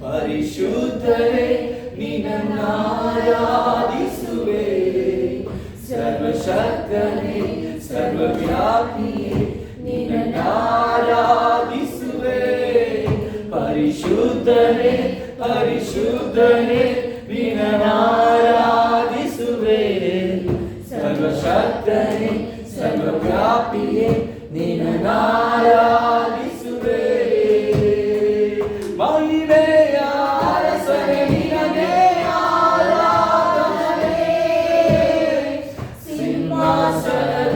ಪರಿಶುದ್ಧರೇ ನಿನ್ನನ್ನಾರಾಧಿಸುವೆ, ಸರ್ವಶಕ್ತನೇ ಸರ್ವವ್ಯಾಪಿಯೇ ನಿನ್ನನ್ನಾರಾಧಿಸುವೆ. ಪರಿಶುದ್ಧರೇ ಪರಿಶುದ್ಧರೇ ನಿನ್ನನ್ನಾರಾಧಿಸುವೆ, ಸರ್ವಶಕ್ತನೇ ಸರ್ವವ್ಯಾಪಿಯೇ ನಿನ್ನನ್ನಾರಾಧಿಸುವೆ. ಮಹಿಮೆಯ ಅರಸನೇ ನಿನಗೆ ಆರಾಧನೆ, ಸಿಂಹಾಸನರೂಢನೇ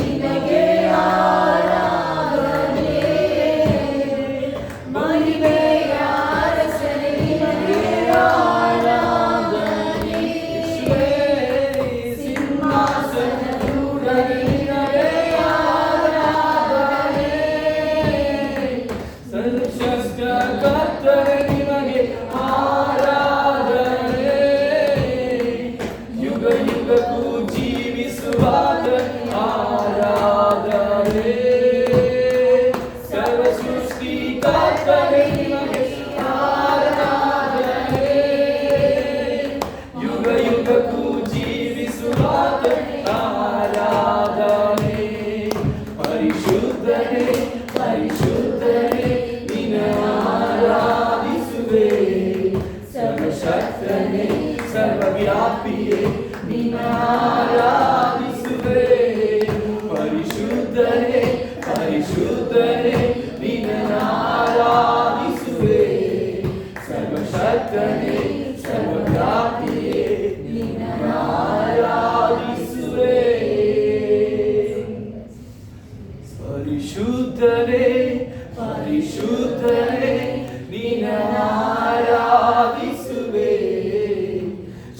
ನಿನಗೆ ಆರಾಧನೆ. ಮಹಿಮೆಯ ಅರಸನೇ ನಿನಗೆ ಆರಾಧನೆ, ಸಿಂಹಾಸನರೂಢನೇ ನಿನಗೆ ಆರಾಧನೆ. ಕರ್ತನೆ ನಿನಗೆ ಆರಾಧನೆ, ಯುಗ ಯುಗಕ್ಕೂ ಜೀವಿಸುವಾತ ಆರಾಧನೆ. ಸರ್ವ ಸೃಷ್ಟಿ ಕರ್ತನೆ ನಿನಗೆ ಆರಾಧನೆ, ಯುಗ ಯುಗಕ್ಕೂ ಜೀವಿಸುವಾತ ಆರಾಧನೆ. ಪರಿಶುದ್ಧನೇ ಪರಿಶುದ್ಧನೇ ಆರಾಧಿಸುವೆ, ಸರ್ವಶಕ್ತನೇ ಸರ್ವವ್ಯಾಪಿಯೇ ನಿನ್ನಾರಾಧಿಸುವೆ. ಪರಿಶುದ್ಧನೇ ಪರಿಶುದ್ಧನೇ ನಿನ್ನಾರಾಧಿಸುವೆ, ಸರ್ವಶಕ್ತನೇ ಸರ್ವವ್ಯಾಪಿಯೇ ನಿನ್ನಾರಾಧಿಸುವೆ. ಪರಿಶುದ್ಧನೇ ಪರಿಶುದ್ಧನೇ ನಿನ್ನಾರಾಧಿಸುವೆ,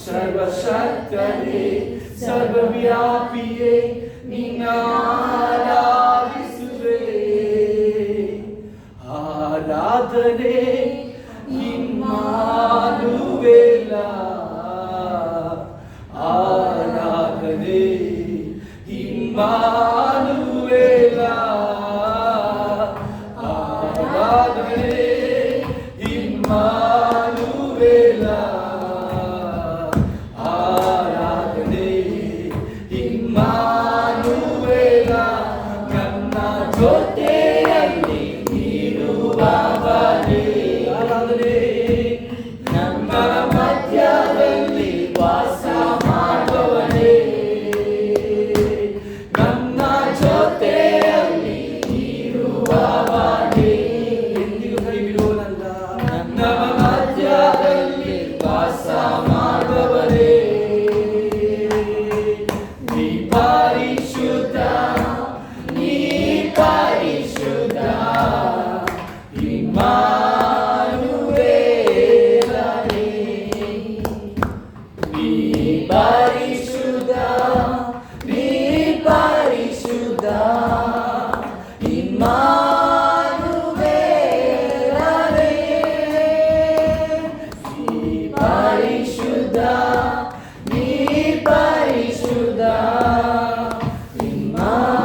ಸರ್ವಶಕ್ತನೇ ಸರ್ವವ್ಯಾಪಿಯೇ ನಿನ್ನಾರಾಧಿಸುವೆ. ಆರಾಧನೆ ಇಮ್ಮಾನುವೇಲ, ಆರಾಧನೆ ಇಮ್ಮಾನುವೇಲ, ಆರಾಧನೆ ಇಮ್ಮಾನುವೇಲ, ಆರಾಧನೆ ಇಮ್ಮಾನುವೇಲ. ನನ್ನ ಜೊತೆಯಲ್ಲಿ ಇರುವವನೇ, ಆರಾಧನೆ ನಮ್ಮ ಮಧ್ಯದಲ್ಲಿ ವಾಸ ಮಾಡುವವನೇ, ನನ್ನ ಜೊತೆಯಲ್ಲಿ ಇರುವವನೇ, ಎಂದಿಗೂ ಕೈ ಬಿಡುವನಲ್ಲ. ನಮ್ಮ ಮಧ್ಯದಲ್ಲಿ ವಾಸ ಮಾಡುವವನೇ, ನೀ ಪರಿಶುದ್ಧ ನೀ ಪರಿಶುದ್ಧ, ಇಮ್ಮಾನುವೇಲನೇ. ನೀ ಪರಿಶುದ್ಧ ನೀ ಪರಿಶುದ್ಧ, ಇಮ್ಮಾನುವೇಲನೇ. ನೀ ಪರಿಶುದ್ಧ ನೀ ಪರಿಶುದ್ಧ, ಇಮ್ಮಾನುವೇಲನೇ.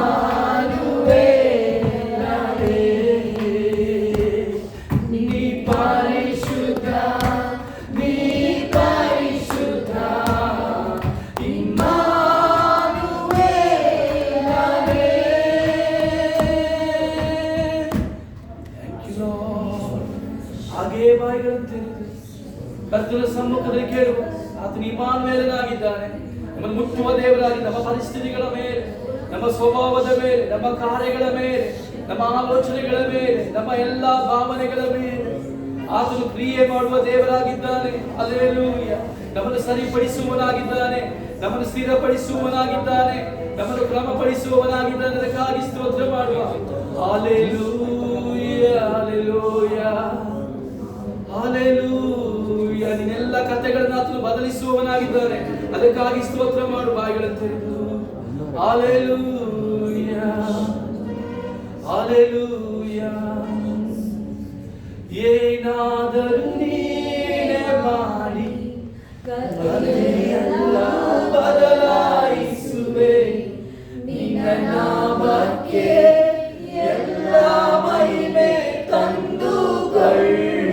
ನೀ ಪರಿಶುದ್ಧ ನೀ ಪರಿಶುದ್ಧ, ಇಮ್ಮಾನುವೇಲನೇ. Thank you Lord. ಹಾಗೆಯೇ ಬಾಯಿಗಳನ್ನು ತೆರೆದು ಕರ್ತನ ಸಮ್ಮುಖದಲ್ಲಿ ಕೇಳುವ, ಆತನು ಇಮ್ಮಾನುವೇಲನಾಗಿದ್ದಾನೆ. ನಮ್ಮನ್ನು ಮುಟ್ಟುವ ದೇವರಾಗಿ ನಮ್ಮ ಪರಿಸ್ಥಿತಿಗಳ ಮೇಲೆ, ನಮ್ಮ ಸ್ವಭಾವದ ಮೇಲೆ, ನಮ್ಮ ಕಾರ್ಯಗಳ ಮೇಲೆ, ನಮ್ಮ ಆಲೋಚನೆಗಳ ಮೇಲೆ, ನಮ್ಮ ಎಲ್ಲ ಭಾವನೆಗಳ ಮೇಲೆ ಆತನು ಕ್ರಿಯೆ ಮಾಡುವ ದೇವರಾಗಿದ್ದಾನೆ. ಹಲ್ಲೆಲೂಯ. ನಮ್ಮನ್ನು ಸರಿಪಡಿಸುವವನಾಗಿದ್ದಾನೆ, ನಮ್ಮನ್ನು ಸ್ಥಿರಪಡಿಸುವವನಾಗಿದ್ದಾನೆ, ನಮ್ಮನ್ನು ಕ್ರಮಪಡಿಸುವವನಾಗಿದ್ದಾನೆ. ಅದಕ್ಕಾಗಿ ಸ್ತೋತ್ರ ಮಾಡುವ. Hallelujah hallelujah hallelujah. ನಿನ್ನೆಲ್ಲ ಕಥೆಗಳನ್ನು ಆತನು ಬದಲಿಸುವವನಾಗಿದ್ದಾನೆ. ಅದಕ್ಕಾಗಿ ಸ್ತೋತ್ರ ಮಾಡು. ಬಾಯಿಗಳನ್ನು ತೆರೆದು ಹಲ್ಲೆಲೂಯ ಹಲ್ಲೆಲೂಯ. ಏನಾದರೂ ನೀನೇ ಮಾಡಿ ಕಥೆಯೆಲ್ಲ ಬದಲಾಯಿಸುವೆ, ನಿನ್ನ ನಾಮಕ್ಕೆ ಎಲ್ಲ ಮಹಿಮೆ ತಂದುಕೊಳ್ಳುವೆ.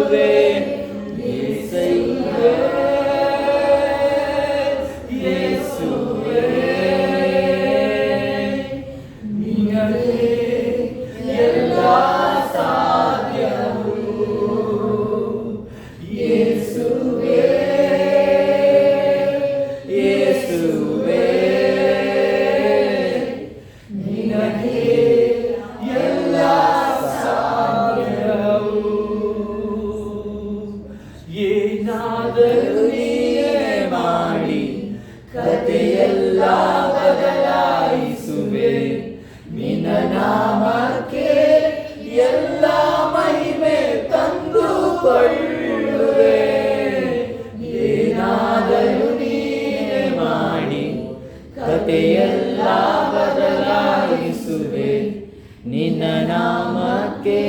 ಯೇಸುವೇ ಯೇಸುವೇ ಯೇಸುವೇ ನಿನಗೆ ಎಲ್ಲ ಸಾಧ್ಯವು ಯೇಸುವೇ ಯೇಸುವೇ ನಿನಗೆ ಎಲ್ಲ ಸಾಧ್ಯವು ಏನಾದರೂ ನೀನೇ ಮಾಡಿ ಕಥೆಯೆಲ್ಲ ಬದಲಾಯಿಸುವೆ ನಿನ್ನ ನಾಮಕ್ಕೆ ಎಲ್ಲ ಮಹಿಮೆ ತಂದುಕೊಳ್ಳುವೆ ಏನಾದರೂ ನೀನೇ ಮಾಡಿ ಕಥೆಯೆಲ್ಲ ಬದಲಾಯಿಸುವೆ ನಿನ್ನ ನಾಮಕ್ಕೆ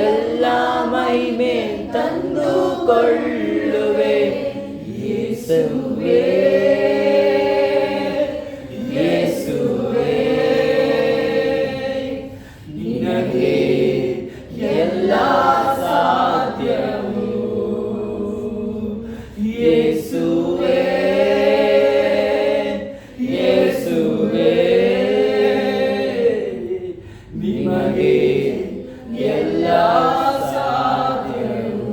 ಎಲ್ಲ ಮಹಿಮೆ ತಂದುಕೊಳ್ಳುವೆ ಯೇಸುವೇ ಯೇಸುವೇ ನಿನಗೆ ಎಲ್ಲ ಸಾಧ್ಯವು ಯೇಸುವೇ ಯೇಸುವೇ ನಿಮಗೆ ಎಲ್ಲ ಸಾಧ್ಯವು.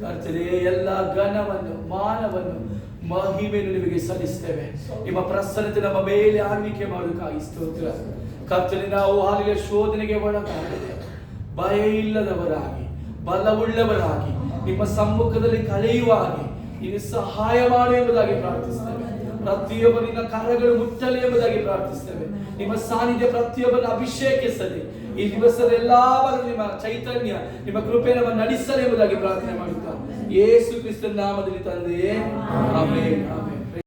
ಕರ್ತನೇ, ಎಲ್ಲ ಘನವನ್ನು ಮಾನವನ್ನು ಮಹಿಮೆಯನ್ನು ನಿಮಗೆ ಸಲ್ಲಿಸ್ತೇವೆ. ನಿಮ್ಮ ಪ್ರಸನ್ನತೆ ನಮ್ಮ ಮೇಲೆ ಆಳ್ವಿಕೆ ಮಾಡೋದಕ್ಕಾಗಿ ಸ್ತೋತ್ರ. ಕರ್ತನೇ, ನಾವು ಹಾಲಿನ ಶೋಧನೆಗೆ ಒಳಗಾಗದೆ ಭಯ ಇಲ್ಲದವರಾಗಿ ಬಲವುಳ್ಳವರಾಗಿ ನಿಮ್ಮ ಸಮ್ಮುಖದಲ್ಲಿ ಕಳೆಯುವ ಹಾಗೆ ನೀನು ಸಹಾಯ ಮಾಡು ಎಂಬುದಾಗಿ ಪ್ರಾರ್ಥಿಸ್ತೇವೆ. ಪ್ರತಿಯೊಬ್ಬರು ನಿನ್ನ ಕರಗಳು ಮುಟ್ಟಲಿ ಎಂಬುದಾಗಿ ಪ್ರಾರ್ಥಿಸ್ತೇವೆ. ನಿಮ್ಮ ಸಾನ್ನಿಧ್ಯ ಪ್ರತಿಯೊಬ್ಬರನ್ನು ಅಭಿಷೇಕಿಸಲಿ. ಈ ದಿವಸದ ಎಲ್ಲಾ ನಿಮ್ಮ ಚೈತನ್ಯ ನಿಮ್ಮ ಕೃಪೆ ನಮ್ಮ ನಡೆಸಲಿ ಎಂಬುದಾಗಿ ಪ್ರಾರ್ಥನೆ ಮಾಡುತ್ತಾ ಯೇಸು ಕ್ರಿಸ್ತನ ನಾಮದಲ್ಲಿ ತಂದೆಯೇ ಆಮೆನ್ ಆಮೆನ್.